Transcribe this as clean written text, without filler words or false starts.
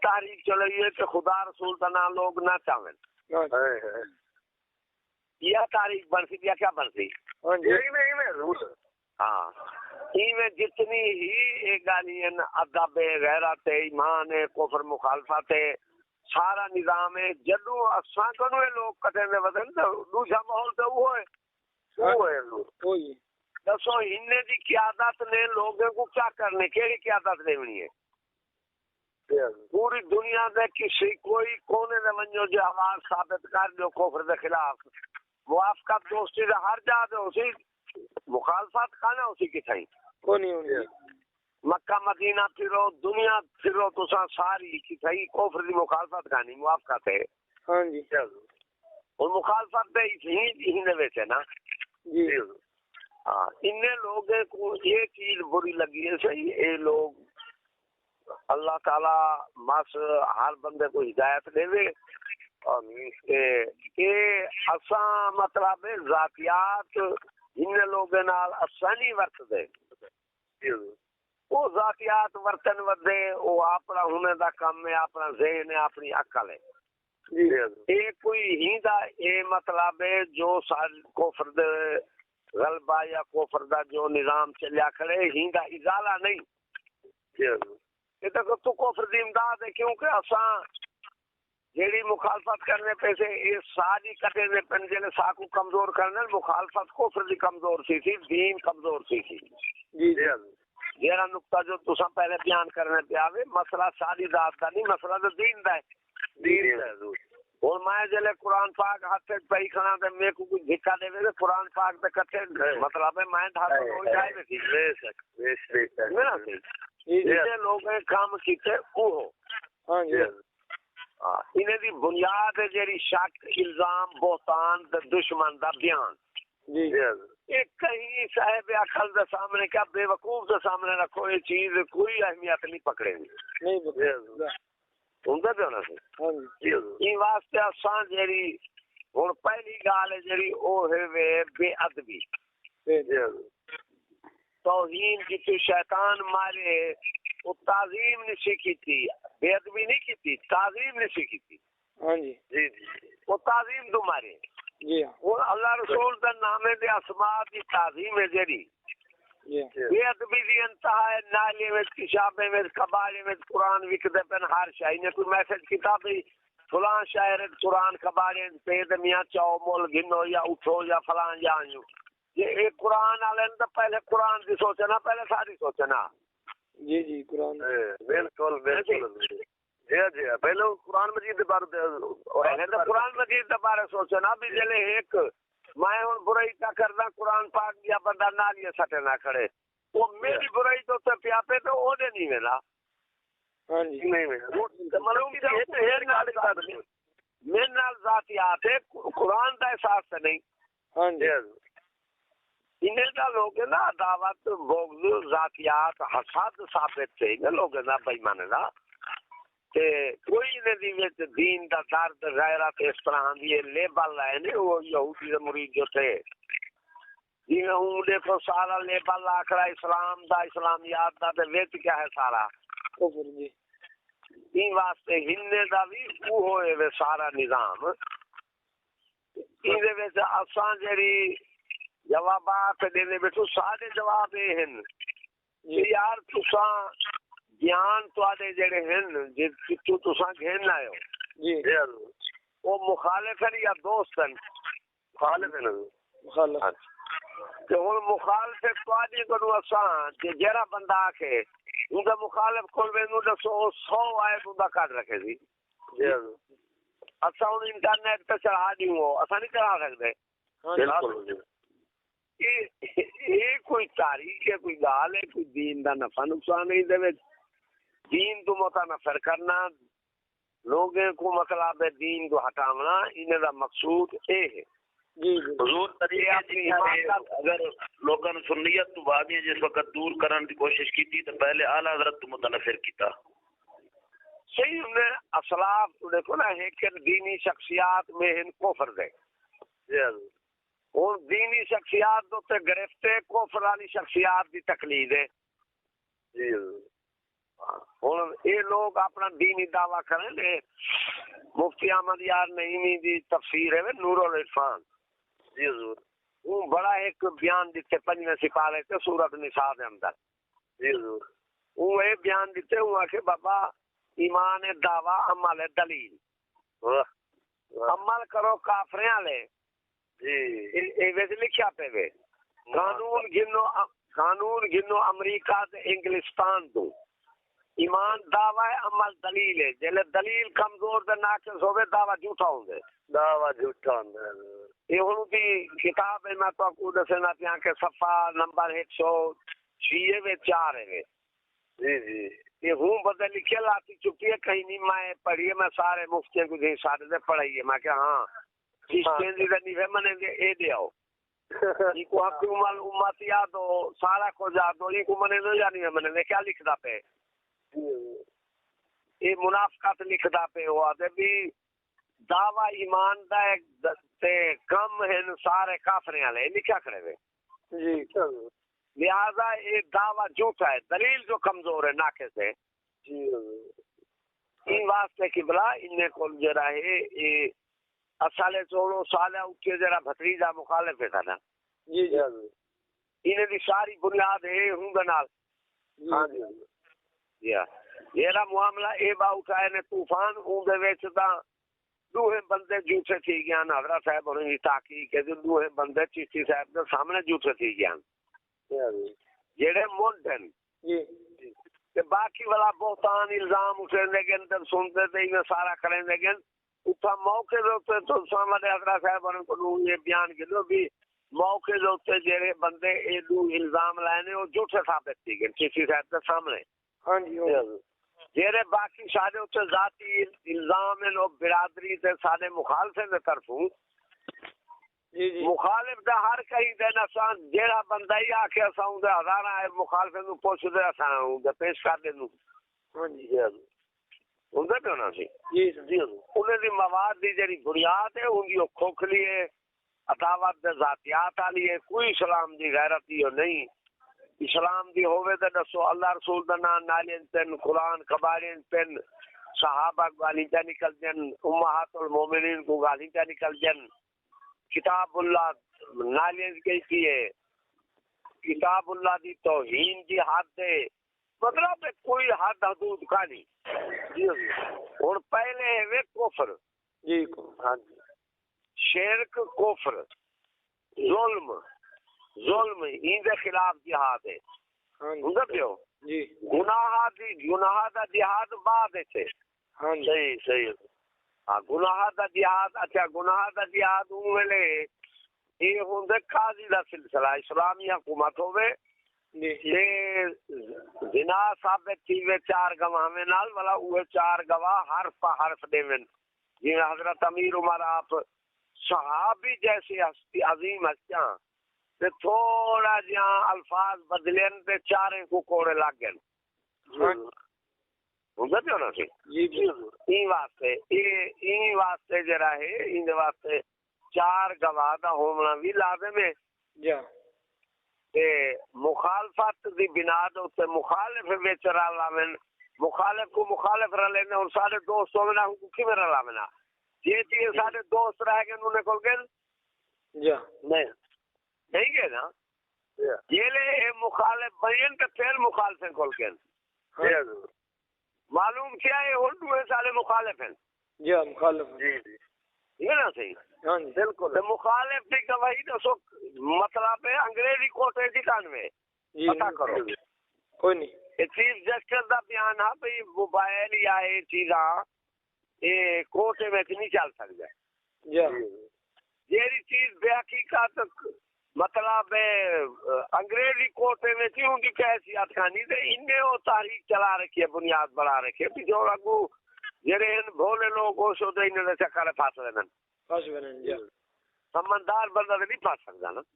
تحریک چلائی ہے کہ خدا رسول تنا لوگ نہ چاہیں، یہ تحریک بن سی یا کیا بن سی؟ ہاں میں جتنی ہی ایک گالی ادب غیرت ایمان کفر مخالفت سارا نظام ہے، جدو اساں کنو لوگ کٹے دے ودن دوسرا ماحول تو وہ ہے دسو ان دی قیادت نے لوگوں کو کیا کرنے کیڑی قیادت دینی ہے؟ پوری دنیا دے کسی کوئی کونے دے ونجو جو آواز ثابت کر دو کفر دے خلاف موافقت دوستی دے ہر جا دے اسی مخالفت کھانا اسی کی تھائی کونی ہونی مکہ مدینہ پھرو دنیا پھرو تو ساری کی تھائی کفر دی مخالفت کھانی موافقت ہے۔ ہاں جی اور مخالفت دے ہی دے ویسے نا جی ہاں ان لوگوں کو یہ چیز بری لگی ہے صحیح یہ لوگ اللہ تعالی بس ہر بندے کو ہدایت دے دے کہ اساں مطلب ذاتیات ان لوگوں نال اساں نہیں ورت دے وہ ذاتیات ورتن ودے وہ اپنا ہونے دا کام ہے اپنا ذہن ہے اپنی عقل ہے یہ کوئی ہی دا یہ مطلب ہے جو کفر دے غلبہ یا کفر دا جو نظام چلیا کھڑے ہی دا ازالہ نہیں یہ تو کفر دی امداد ہے کیونکہ اساں جیڑی مخالفت کرنے پیسے یہ ساری کٹے دے پن جلے ساکو کمزور کرنے مخالفت کفر دی کمزور سی تھی دین کمزور سی تھی جیڑا نقطہ جو تساں پہلے بیان کرنے پہ آوے مسئلہ ساری ذات دا نہیں مسئلہ تو دین دا ہے اور میں جلے قرآن پاک ہاتھ سے پہی کھانا دے میں کو کچھ دھکا دے وے قرآن پاک دے کٹھے مطلب ہے میں ڈھاکہ ہو جائے میں تھی جیسے لوگ کام کیتے وہ ہو انہیں دی بنیاد ہے جیری شک الزام بہتان دشمن دا بیان ایک کہیں صاحب عقل دے سامنے کیا بے وقوف دے سامنے رکھو یہ چیز کوئی اہمیت نہیں پکڑے گی سنتے پہ ہونا سی ان واسطے اساں جیری ہن پہلی گال ہے جیری او ہے بے ادبی توہین کی شیطان مارے وہ تعظیم نہیں کی بے ادبی نہیں کی تعظیم نہیں کی ہاں جی وہ تعظیم تمہارے جی وہ اللہ رسول دا نامے دے اسماء دی تعظیم ہے جیری بے ادبی دی انتہا ہے نالے میں کشابے میں کبالے میں قرآن وکدے پن ہر شاہی نے کوئی میسج کتابی فلان شاعر قرآن کبالے پید میاں چاو مول گنو یا اٹھو یا فلان یا آنیو یہ ایک قرآن آلے تو پہلے قرآن کی سوچنا پہلے ساری سوچنا جی قرآن بالکل جی پہلے قرآن مجید قرآن مجید کے بارے سوچنا بھی جلے ایک میں ہوں برائی کا کرنا قرآن پاک یا بندہ نالیے سٹے نہ کھڑے وہ میری برائی تو پیا پہ تو وہ نہیں ملا میرے نال ذاتیات ہے قرآن کا احساس تو نہیں انہیں کا لوگ نا دعوت بغض ذاتیات حسد ثابت تھے لوگ نا بےمان دا تے کوئی نے دین دا درد غیرت اس طرح دی لیبل لائے نے وہ یہودی دے مرید جو تھے جی ہوں دیکھو سارا لیبل آکھڑا اسلام دا اسلامیات دا تے وچ کیا ہے سارا کفر جی این واسطے ہننے دا بھی وہ ہوئے وے سارا نظام این دے وچ اساں جڑی جوابات دینے بیٹھو سارے جواب یہ ہیں یار تساں بیان تواڈے جڑے ہیں جتوں تساں گھن آئے ہو جی وہ مخالف ہیں یا دوست ہیں مخالف ہیں مخالف کہ ہن مخالف تواڈے کو اساں کہ جڑا بندہ آکھے ان کا مخالف کول وینو دسو 100 آئے بندہ کاٹ رکھے سی جی اساں انٹرنیٹ تے چڑھا دیو اساں نہیں چڑھا سکدے بالکل یہ کوئی تاریخ ہے کوئی گال ہے کوئی دین دا نفع نقصان نہیں دے دین تو متنفر کرنا لوگوں کو مطلب ہے دین کو ہٹانا انہیں دا مقصود اے ہے حضور اگر لوگوں نے سنیت تو بعد جس وقت دور کرنے کی کوشش کی تھی تو پہلے اعلی حضرت تو متنفر کیتا صحیح انہیں اسلاف تو دیکھو نا ہے کہ دینی شخصیات میں ان کفر دے اور دینی شخصیات تو تے گرفتے کفر والی شخصیات دی تقلید ہے ہوں یہ لوگ اپنا دینی دعویٰ کریں گے. مفتی احمد یار نعیمی دی تفسیر ہے نور العرفان. جی حضور. وہ بڑا ایک بیان دیتے 5ویں سپارے تے سورۃ النساء دے اندر. جی حضور. وہ یہ بیان دیتے ہوا کہ بابا ایمان دعویٰ عمل دلیل. عمل کرو کافریں والے. جی لکھیا پہ وے قانون گنو امریکہ تے انگلستان تو. ایمان دعویٰ عمل دلیل ہے. جلے دلیل کمزور تے ناقص ہوے دعویٰ جھوٹا ہوندے. دعویٰ جھوٹا ہوندا. یہ ہن دی کتاب ہے میں تو کو دسنا پیاں کہ صفحہ نمبر 106 وچ 4 ہے. جی جی. یہ ہوں بدل لکھے لاتی چکی ہے کہیں نہیں میں پڑھی ہے. میں سارے مفتیوں کو دے سارے سے پڑھائی ہے. میں کہ ہاں منے اے دے آؤ کو حکومت امت یاد ہو سارا کو یاد ہو. یہ کو منے نو یا نہیں منے کیا لکھدا پہ یہ منافقت لکھدا پہ ہوا تے بھی دعویٰ ایمان دا تے کم ہیں سارے کافریں والے لکھا کھڑے ہوئے. جی لہذا یہ دعویٰ جھوٹا ہے. دلیل جو کمزور ہے ناقص ہے. ان واسطے کی بلا ان کو جرا ہے یہ اصل چوڑو سالہ اٹھے جرا بھتریجا مخالف ہے نا. جی جی انہیں دی ساری بنیاد ہے ہوں گنال. ہاں جی یہ معاملہ اے با اٹھائے نے طوفان اون دے وچ تا دوہے بندے جھوٹے تھی گیا. حضرت صاحب ہونے تحقیق کہ دوہے بندے چشتی صاحب کے سامنے جھوٹے تھی گیا جڑے منڈن. تے باقی والا بہتان الزام اٹھے لیکن تب سنتے تھے یہ سارا کریں لیکن اتھا موقع دے تو سامنے حضرت صاحب ہونے کو یہ بیان کیلو بھی موقع دے جڑے بندے اے دو الزام لائنے وہ جھوٹے ثابت تھی گئے چشتی صاحب کے سامنے. ہاں جی جیرے باقی سارے اتنے ذاتی الزام ہیں لوگ برادری تے سارے مخالفیں دے طرفوں. مخالف دا ہر کہیں دے نسان جیڑا بندہ ہی آکے اساؤں دے ہزارہ ہے مخالفیں دے پوچھ دے اساؤں دے پیش کر دے نو. ہاں جی ان دے پیونا سی جی انہیں دی مواد دی جیڑی بنیاد ہے ان کی کھوکھلی ہے عداوت دے ذاتیات آلی ہے. کوئی اسلام دی غیرت ہی نہیں. اسلام دی ہوئے تے دسو اللہ رسول دا نام نالین تن قرآن کبارین تن صحابہ گالی چا نکل جن امہات المومنین کو گالی چا نکل جن کتاب اللہ نالین کی ہے کتاب اللہ دی توہین کی حد ہے. مطلب کوئی حد حدود کا نہیں. اور پہلے ہے کفر. جی شرک کفر ظلم ان دے خلاف جہاد ہے. جی گناہ دا جہاد بعد ہے. ہاں صحیح ہاں گناہ دا جہاد. اچھا گناہ دا جہاد ویلے یہ ہوں قاضی دا سلسلہ اسلامی حکومت ہوئے زنا ثابت تھی وے 4 گواہ میں نال والا وہ 4 گواہ حرف پہ حرف دے من جی حضرت امیر عمر آپ صحابی جیسے ہستی عظیم ہستیاں تے تھوڑا جہاں الفاظ بدلین تے 4 کو کوڑے لگ گئے. ہوں گے نا سی این واسطے جرا ہے ان واسطے 4 گواہ دا ہونا بھی لازم ہے. مخالفت دی بنا تے مخالف وچ رلاون مخالف کو مخالف رلے نے اور سارے دوست ہونا کو کیویں رلاونا یہ چیز سارے دوست رہ گئے انہوں نے کول گئے نہیں گئے نا یہ لے مخالف بین تے پھر مخالفیں کول گئے. معلوم کیا ہے اردو سارے مخالف ہیں. جی مخالف یہ نا صحیح. ہاں جی بالکل مخالف کی گواہی دسو مطلب ہے انگریزی کوٹے دی کانوے پتہ کرو کوئی نہیں. چیف جسٹس دا بیان ہے بھئی موبائل یا یہ چیزاں یہ کوٹے میں نہیں چل سکتا. یہ چیز بے حقیقت مطلب انگریزی کوٹے میں کی ان کی حیثیت کھانی تھے انہیں وہ تاریخ چلا رکھی ہے بنیاد بڑھا رکھی ہے جو اگو جڑے بھولے لوگ ہو سو انہیں چکر پھنس رہے سمجھدار بندہ نہیں پھنس سکتا نا.